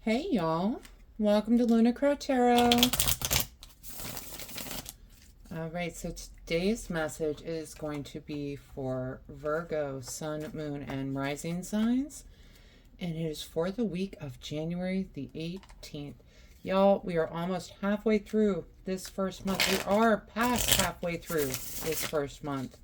Hey y'all, welcome to Lunar Tarot. Alright, so today's message is going to be for Virgo, Sun, Moon, and Rising signs. And it is for the week of January the 18th. Y'all, we are almost halfway through this first month. We are past halfway through this first month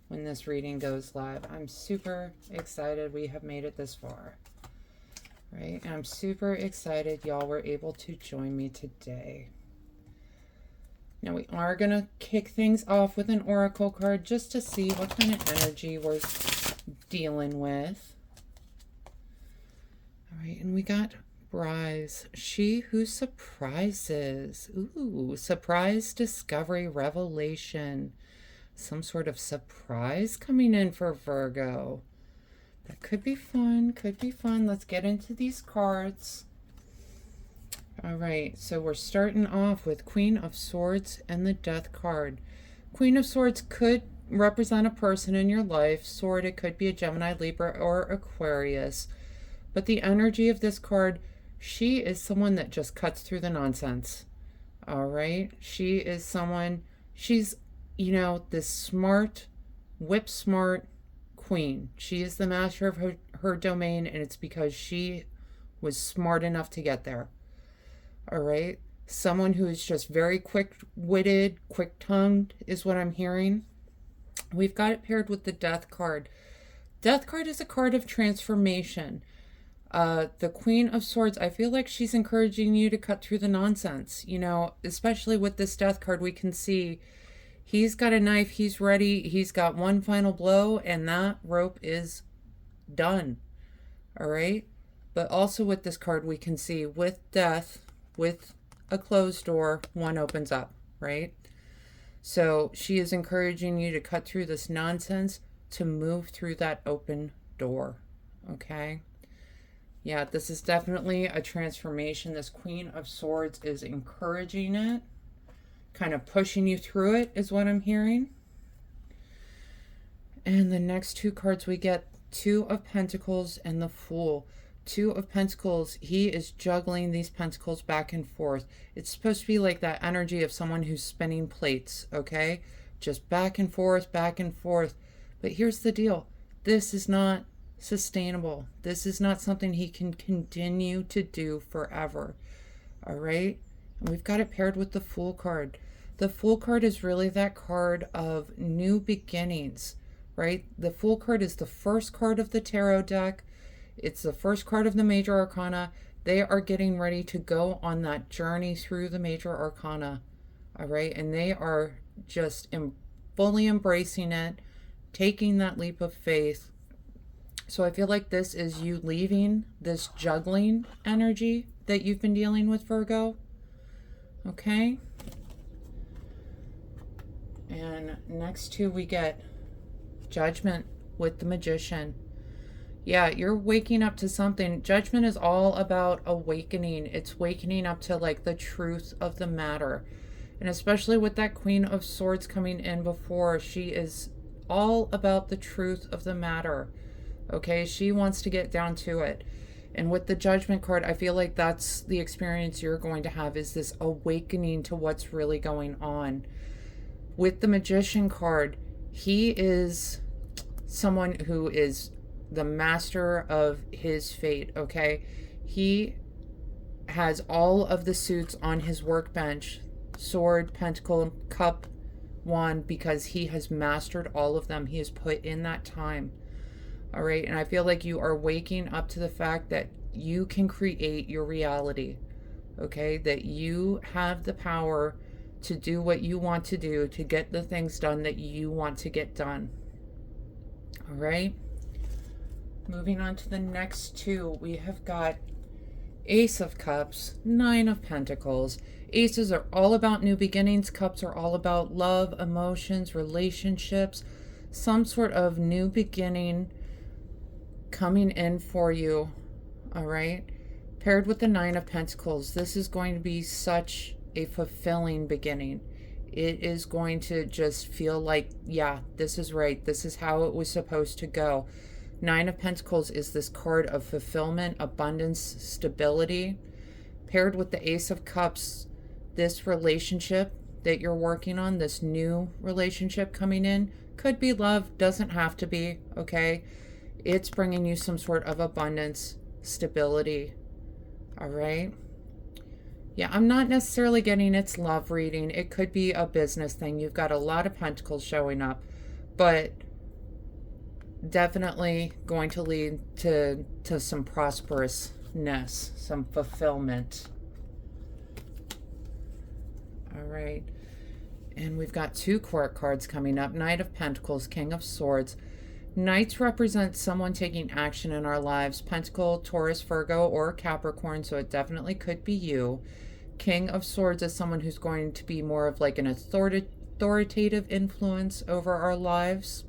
when this reading goes live. I'm super excited we have made it this far. Right? I'm super excited y'all were able to join me today. Now we are going to kick things off with an oracle card just to see what kind of energy we're dealing with. All right, and we got Rise, she who surprises. Ooh, surprise, discovery, revelation. Some sort of surprise coming in for Virgo. That could be fun, could be fun. Let's get into these cards. All right, so we're starting off with Queen of Swords and the Death card. Queen of Swords could represent a person in your life. Sword, it could be a Gemini, Libra, or Aquarius. But the energy of this card, she is someone that just cuts through the nonsense. All right, she is someone, she's, you know, this smart, whip smart queen. She is the master of her domain, and it's because she was smart enough to get there. All right, someone who is just very quick-witted, quick-tongued is what I'm hearing. We've got it paired with the Death card. Death card is a card of transformation. The Queen of Swords, I feel like she's encouraging you to cut through the nonsense. You know, especially with this Death card, we can see he's got a knife, he's ready, he's got one final blow, and that rope is done. All right? But also with this card, we can see with death, with a closed door, one opens up, right? So she is encouraging you to cut through this nonsense, to move through that open door, okay? Yeah, this is definitely a transformation. This Queen of Swords is encouraging it. Kind of pushing you through it is what I'm hearing. And the next two cards we get, Two of Pentacles and the Fool. Two of Pentacles, he is juggling these pentacles back and forth. It's supposed to be like that energy of someone who's spinning plates, okay? Just back and forth, back and forth. But here's the deal. This is not sustainable. This is not something he can continue to do forever, all right? And we've got it paired with the Fool card. The Fool card is really that card of new beginnings, right? The Fool card is the first card of the tarot deck. It's the first card of the major arcana. They are getting ready to go on that journey through the major arcana, all right? And they are just fully embracing it, taking that leap of faith. So I feel like this is you leaving this juggling energy that you've been dealing with, Virgo. Okay. And next two we get Judgment with the Magician. Yeah, you're waking up to something. Judgment is all about awakening. It's wakening up to like the truth of the matter. And especially with that Queen of Swords coming in before, she is all about the truth of the matter. Okay, she wants to get down to it. And with the Judgment card, I feel like that's the experience you're going to have, is this awakening to what's really going on. With the Magician card, he is someone who is the master of his fate, okay? He has all of the suits on his workbench, sword, pentacle, cup, wand, because he has mastered all of them. He has put in that time. All right, and I feel like you are waking up to the fact that you can create your reality, okay? That you have the power to do what you want to do, to get the things done that you want to get done. All right, moving on to the next two, we have got Ace of Cups, Nine of Pentacles. Aces are all about new beginnings. Cups are all about love, emotions, relationships, some sort of new beginning coming in for you, all right? Paired with the Nine of Pentacles, this is going to be such a fulfilling beginning. It is going to just feel like, yeah, this is right. This is how it was supposed to go. Nine of Pentacles is this card of fulfillment, abundance, stability. Paired with the Ace of Cups, this relationship that you're working on, this new relationship coming in, could be love, doesn't have to be, okay? It's bringing you some sort of abundance, stability, all right? Yeah, I'm not necessarily getting it's love reading. It could be a business thing. You've got a lot of pentacles showing up, but definitely going to lead to some prosperousness, some fulfillment. All right. And we've got two court cards coming up. Knight of Pentacles, King of Swords. Knights represent someone taking action in our lives. Pentacle, Taurus, Virgo, or Capricorn, so it definitely could be you. King of Swords is someone who's going to be more of like an authoritative influence over our lives.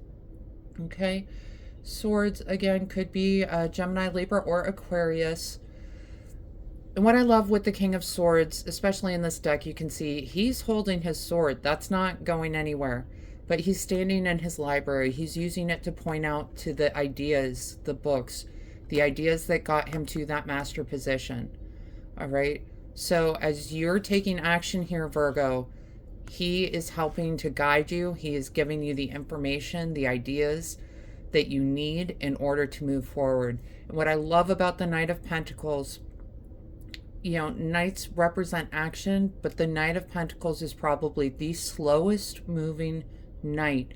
Okay. Swords, again, could be Gemini, Libra, or Aquarius. And what I love with the King of Swords, especially in this deck, you can see he's holding his sword. That's not going anywhere. But he's standing in his library. He's using it to point out to the ideas, the books, the ideas that got him to that master position. All right? So as you're taking action here, Virgo, he is helping to guide you. He is giving you the information, the ideas that you need in order to move forward. And what I love about the Knight of Pentacles, you know, knights represent action, but the Knight of Pentacles is probably the slowest moving knight,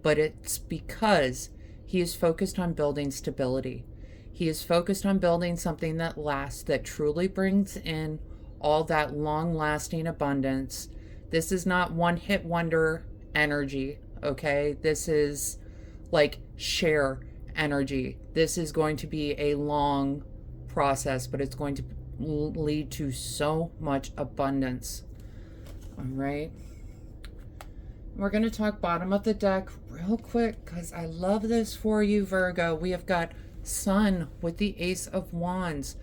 but it's because he is focused on building stability. He is focused on building something that lasts, that truly brings in all that long-lasting abundance. This is not one-hit wonder energy, okay? This is like share energy. This is going to be a long process, but it's going to lead to so much abundance. All right. We're going to talk bottom of the deck real quick because I love this for you, Virgo. We have got Sun with the Ace of Wands.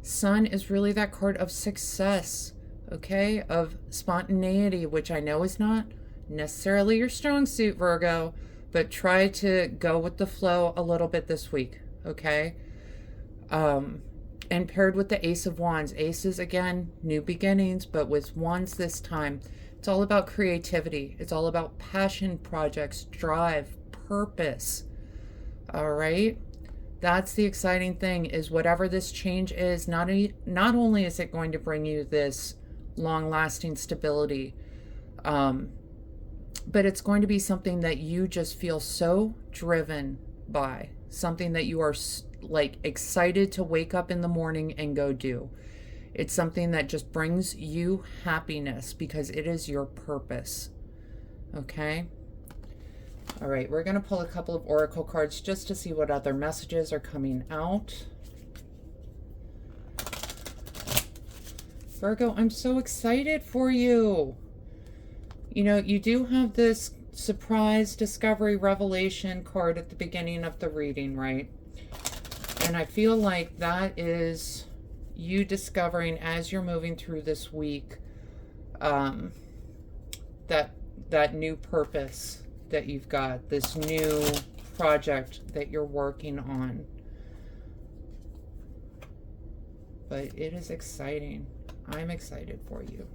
Sun is really that card of success, okay? Of spontaneity, which I know is not necessarily your strong suit, Virgo, but try to go with the flow a little bit this week, okay? And paired with the Ace of Wands. Aces, again, new beginnings, but with Wands this time, it's all about creativity. It's all about passion projects, drive, purpose, all right? That's the exciting thing, is whatever this change is, not only is it going to bring you this long-lasting stability, but it's going to be something that you just feel so driven by, something that you are like excited to wake up in the morning and go do. It's something that just brings you happiness because it is your purpose. Okay? All right, we're going to pull a couple of oracle cards just to see what other messages are coming out. Virgo, I'm so excited for you. You know, you do have this surprise, discovery, revelation card at the beginning of the reading, right? And I feel like that is you discovering as you're moving through this week that new purpose that you've got, this new project that you're working on. But it is exciting. I'm excited for you.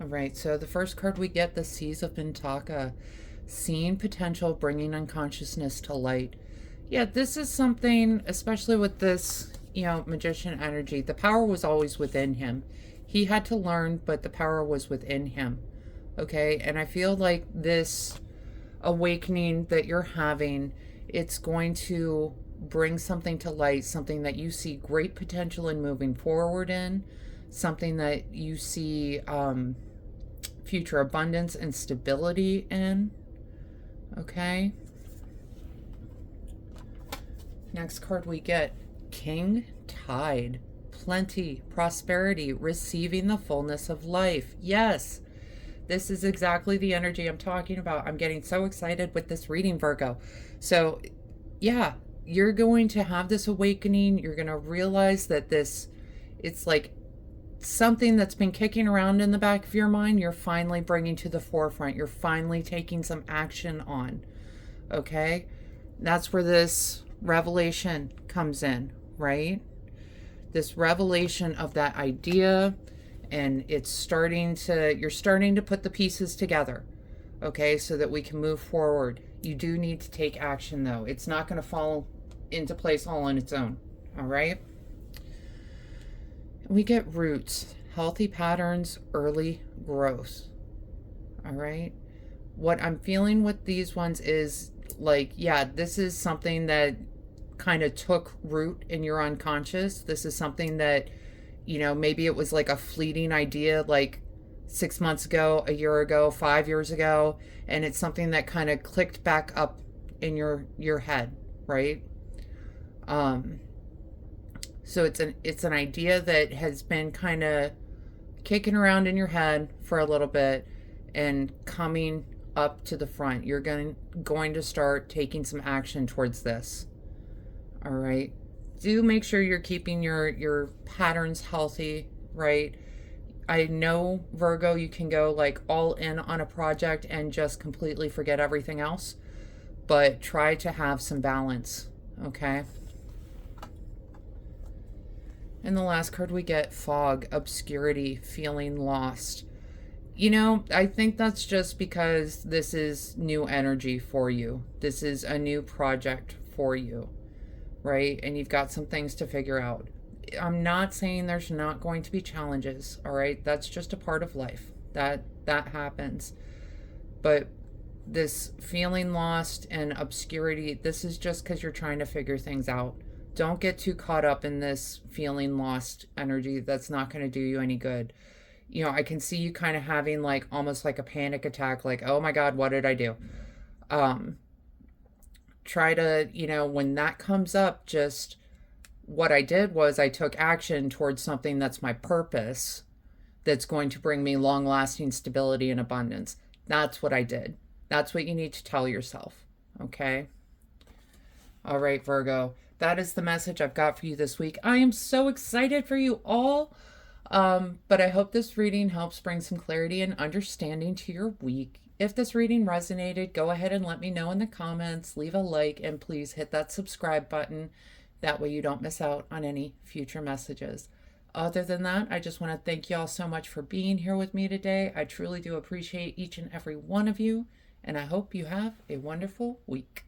All right, so the first card we get, the Seas of Bintaka. Seeing potential, bringing unconsciousness to light. Yeah, this is something, especially with this, you know, magician energy, the power was always within him. He had to learn, but the power was within him. Okay, and I feel like this awakening that you're having, it's going to bring something to light, something that you see great potential in moving forward in, something that you see future abundance and stability in. Okay. Next card we get, King Tide. Plenty, prosperity, receiving the fullness of life. Yes, this is exactly the energy I'm talking about. I'm getting so excited with this reading, Virgo. So, yeah, you're going to have this awakening. You're going to realize that it's like something that's been kicking around in the back of your mind, you're finally bringing to the forefront. You're finally taking some action on. Okay? That's where this revelation comes in, right? This revelation of that idea, and you're starting to put the pieces together, okay, so that we can move forward. You do need to take action, though. It's not going to fall into place all on its own, all right? We get roots, healthy patterns, early growth, all right? What I'm feeling with these ones is like, yeah, this is something that kind of took root in your unconscious. This is something that, maybe it was like a fleeting idea, like 6 months ago, a year ago, 5 years ago, and it's something that kind of clicked back up in your head, right? So it's an idea that has been kind of kicking around in your head for a little bit and coming up to the front. You're going to start taking some action towards this. All right. Do make sure you're keeping your patterns healthy, right? I know, Virgo, you can go like all in on a project and just completely forget everything else, but try to have some balance, okay? And the last card we get, fog, obscurity, feeling lost. I think that's just because this is new energy for you. This is a new project for you, right? And you've got some things to figure out. I'm not saying there's not going to be challenges, all right? That's just a part of life. That happens. But this feeling lost and obscurity, this is just because you're trying to figure things out. Don't get too caught up in this feeling lost energy. That's not going to do you any good. I can see you kind of having like almost like a panic attack, like, oh my God, what did I do? Try to, when that comes up, just what I did was I took action towards something that's my purpose, that's going to bring me long lasting stability and abundance. That's what I did. That's what you need to tell yourself. Okay. All right, Virgo. That is the message I've got for you this week. I am so excited for you all. But I hope this reading helps bring some clarity and understanding to your week. If this reading resonated, go ahead and let me know in the comments, leave a like, and please hit that subscribe button. That way you don't miss out on any future messages. Other than that, I just want to thank you all so much for being here with me today. I truly do appreciate each and every one of you, and I hope you have a wonderful week.